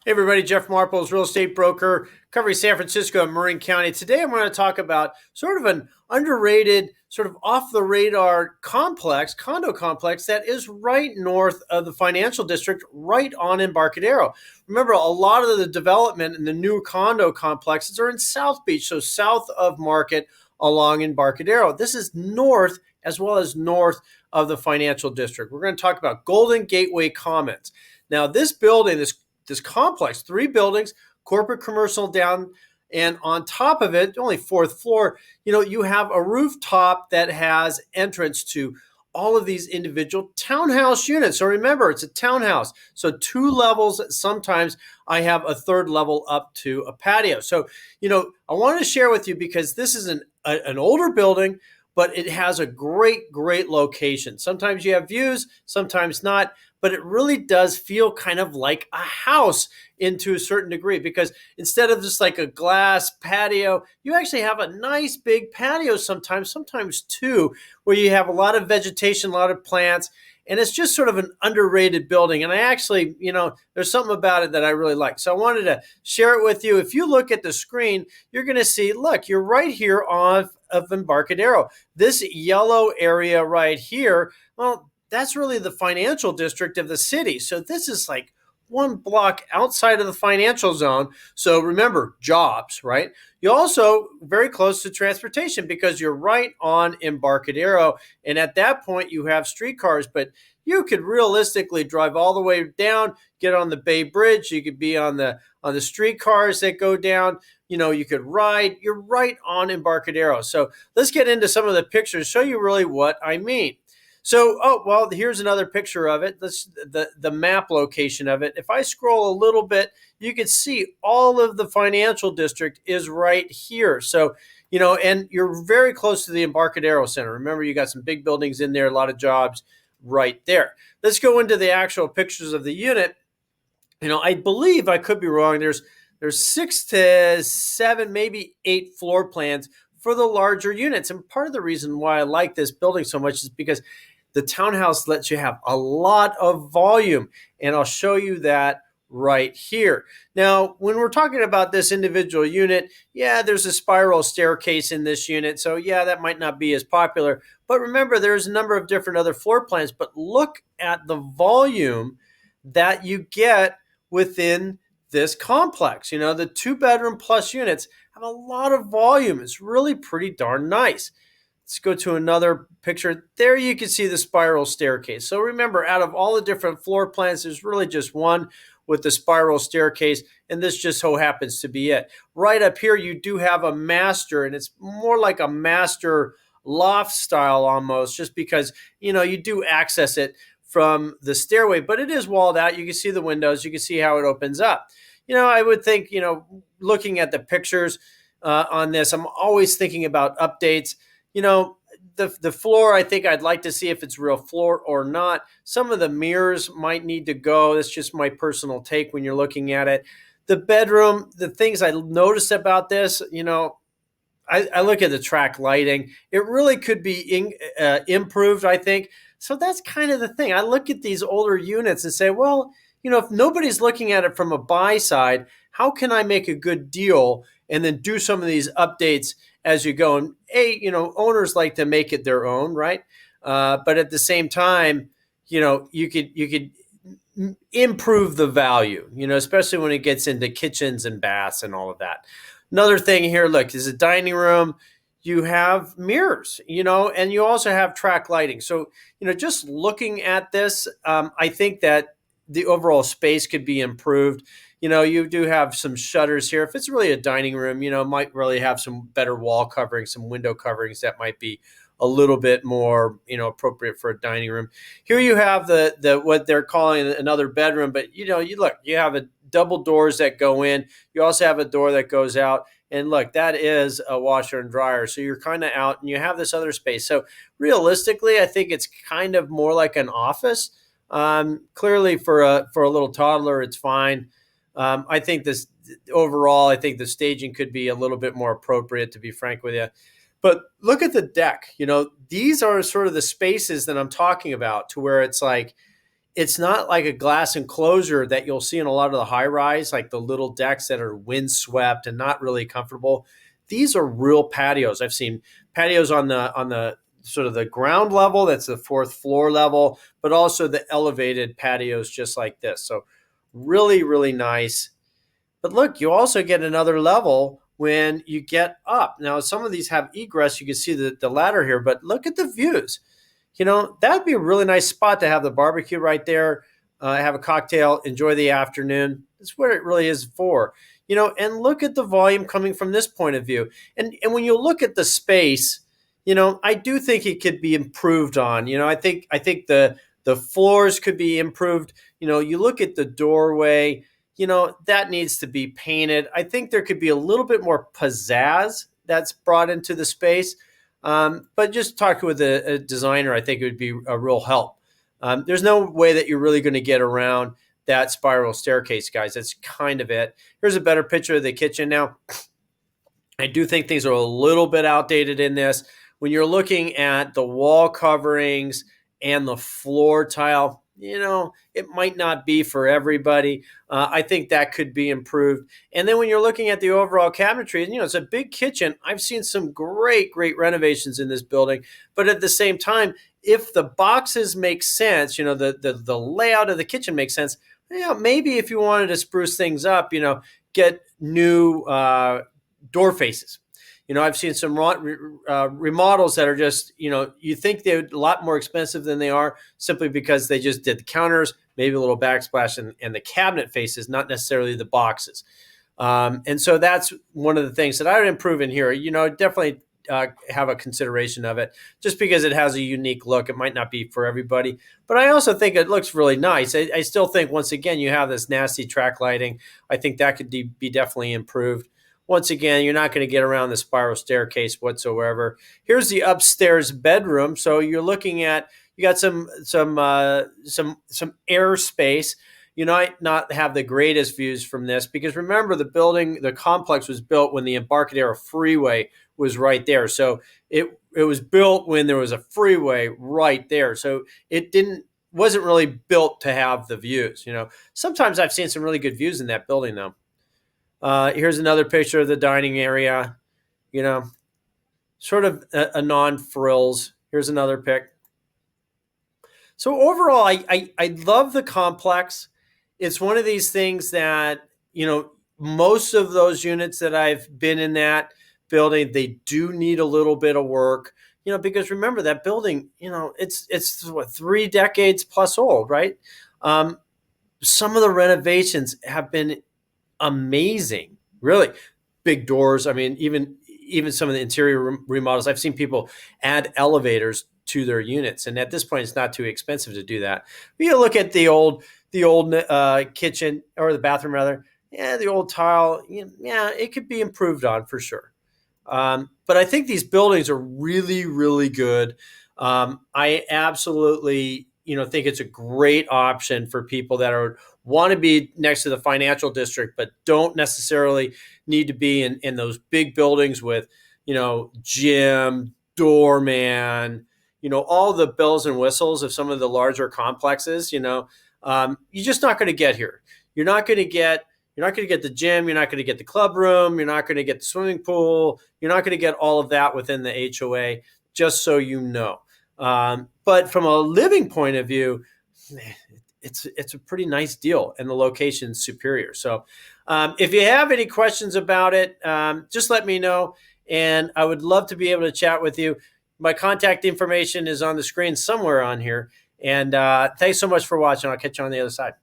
Hey everybody, Jeff Marples, real estate broker, covering San Francisco and Marin County. Today I'm going to talk about sort of an underrated, sort of off the radar complex, condo complex that is right north of the financial district, right on Embarcadero. Remember, a lot of the development in the new condo complexes are in South Beach, so south of Market along Embarcadero. This is north as well as north of the financial district. We're going to talk about Golden Gateway Commons. Now, this building, this complex, 3 buildings, corporate, commercial down, and on top of it, only 4th floor, you have a rooftop that has entrance to all of these individual townhouse units. So remember, it's a townhouse. So 2 levels, sometimes I have a 3rd level up to a patio. So, I wanted to share with you because this is an older building, but it has a great, great location. Sometimes you have views, sometimes not, but it really does feel kind of like a house into a certain degree, because instead of just like a glass patio, you actually have a nice big patio sometimes 2, where you have a lot of vegetation, a lot of plants, and it's just sort of an underrated building. And I actually, there's something about it that I really like. So I wanted to share it with you. If you look at the screen, you're going to see, look, you're right here of Embarcadero. This yellow area right here, well, that's really the financial district of the city. So this is like 1 block outside of the financial zone. So remember, jobs, right? You're also very close to transportation because you're right on Embarcadero. And at that point, you have streetcars, but you could realistically drive all the way down, get on the Bay Bridge. You could be on the streetcars that go down. You could ride. You're right on Embarcadero. So let's get into some of the pictures, show you really what I mean. So, here's another picture of it. The map location of it. If I scroll a little bit, you can see all of the financial district is right here. So, and you're very close to the Embarcadero Center. Remember, you got some big buildings in there, a lot of jobs right there. Let's go into the actual pictures of the unit. I believe, I could be wrong, there's 6 to 7, maybe 8 floor plans for the larger units. And part of the reason why I like this building so much is because the townhouse lets you have a lot of volume. And I'll show you that right here. Now, when we're talking about this individual unit, yeah, there's a spiral staircase in this unit. So yeah, that might not be as popular. But remember, there's a number of different other floor plans. But look at the volume that you get within this complex. The 2-bedroom plus units have a lot of volume. It's really pretty darn nice. Let's go to another picture. There you can see the spiral staircase. So remember, out of all the different floor plans, there's really just one with the spiral staircase, and this just so happens to be it. Right up here, you do have a master, and it's more like a master loft style almost, just because, you do access it from the stairway, but it is walled out. You can see the windows. You can see how it opens up. I would think, looking at the pictures on this, I'm always thinking about updates. The floor, I think I'd like to see if it's real floor or not. Some of the mirrors might need to go. That's just my personal take when you're looking at it. The bedroom, the things I noticed about this, I look at the track lighting. It really could be improved, I think. So that's kind of the thing. I look at these older units and say, well, if nobody's looking at it from a buy side, how can I make a good deal and then do some of these updates as you go? And owners like to make it their own, right? But at the same time, you could improve the value, especially when it gets into kitchens and baths and all of that. Another thing here, look, is a dining room. You have mirrors, and you also have track lighting. So, just looking at this, I think that the overall space could be improved. You do have some shutters here. If it's really a dining room, might really have some better wall covering, some window coverings that might be a little bit more, appropriate for a dining room. Here you have the what they're calling another bedroom, but you have a double doors that go in. You also have a door that goes out. And look, that is a washer and dryer. So you're kind of out and you have this other space. So realistically, I think it's kind of more like an office. Clearly for a little toddler, it's fine. I think overall, I think the staging could be a little bit more appropriate, to be frank with you. But look at the deck. These are sort of the spaces that I'm talking about, to where it's like, it's not like a glass enclosure that you'll see in a lot of the high rise, like the little decks that are windswept and not really comfortable. These are real patios. I've seen patios on the sort of the ground level, that's the fourth floor level, but also the elevated patios just like this. So really, really nice. But look, you also get another level when you get up. Now, some of these have egress. You can see the ladder here, but look at the views. That'd be a really nice spot to have the barbecue right there, have a cocktail, enjoy the afternoon. That's what it really is for. And look at the volume coming from this point of view. And when you look at the space, I do think it could be improved on. I think the floors could be improved. You look at the doorway, that needs to be painted. I think there could be a little bit more pizzazz that's brought into the space. But just talk with a designer, I think it would be a real help. There's no way that you're really going to get around that spiral staircase, guys. That's kind of it. Here's a better picture of the kitchen now. I do think things are a little bit outdated in this. When you're looking at the wall coverings and the floor tile, it might not be for everybody. I think that could be improved. And then when you're looking at the overall cabinetry, it's a big kitchen. I've seen some great renovations in this building. But at the same time, if the boxes make sense, the layout of the kitchen makes sense, maybe if you wanted to spruce things up, get new door faces. I've seen some remodels that are just, you think they're a lot more expensive than they are simply because they just did the counters, maybe a little backsplash, and the cabinet faces, not necessarily the boxes. And so that's one of the things that I would improve in here. Definitely have a consideration of it just because it has a unique look. It might not be for everybody, but I also think it looks really nice. I still think, once again, you have this nasty track lighting. I think that could be definitely improved. Once again, you're not going to get around the spiral staircase whatsoever. Here's the upstairs bedroom. So you're looking at, you got some air space. You might not have the greatest views from this because remember, the complex was built when the Embarcadero freeway was right there. So it was built when there was a freeway right there. So it wasn't really built to have the views. Sometimes I've seen some really good views in that building though. Here's another picture of the dining area, sort of a non-frills. Here's another pic. So overall, I love the complex. It's one of these things that, most of those units that I've been in that building, they do need a little bit of work, because remember that building, it's what, 3 decades plus old, right? Some of the renovations have been amazing, really big doors. I mean, even some of the interior remodels, I've seen people add elevators to their units, and at this point, it's not too expensive to do that. But you look at the old kitchen, or the bathroom rather. Yeah, the old tile. Yeah, it could be improved on for sure. But I think these buildings are really, really good. I absolutely, think it's a great option for people that want to be next to the financial district, but don't necessarily need to be in those big buildings with, gym, doorman, all the bells and whistles of some of the larger complexes. You're just not going to get here. You're not going to get the gym. You're not going to get the club room. You're not going to get the swimming pool. You're not going to get all of that within the HOA, just so you know. But from a living point of view, it's a pretty nice deal, and the location's superior. So if you have any questions about it, just let me know, and I would love to be able to chat with you. My contact information is on the screen somewhere on here. And thanks so much for watching. I'll catch you on the other side.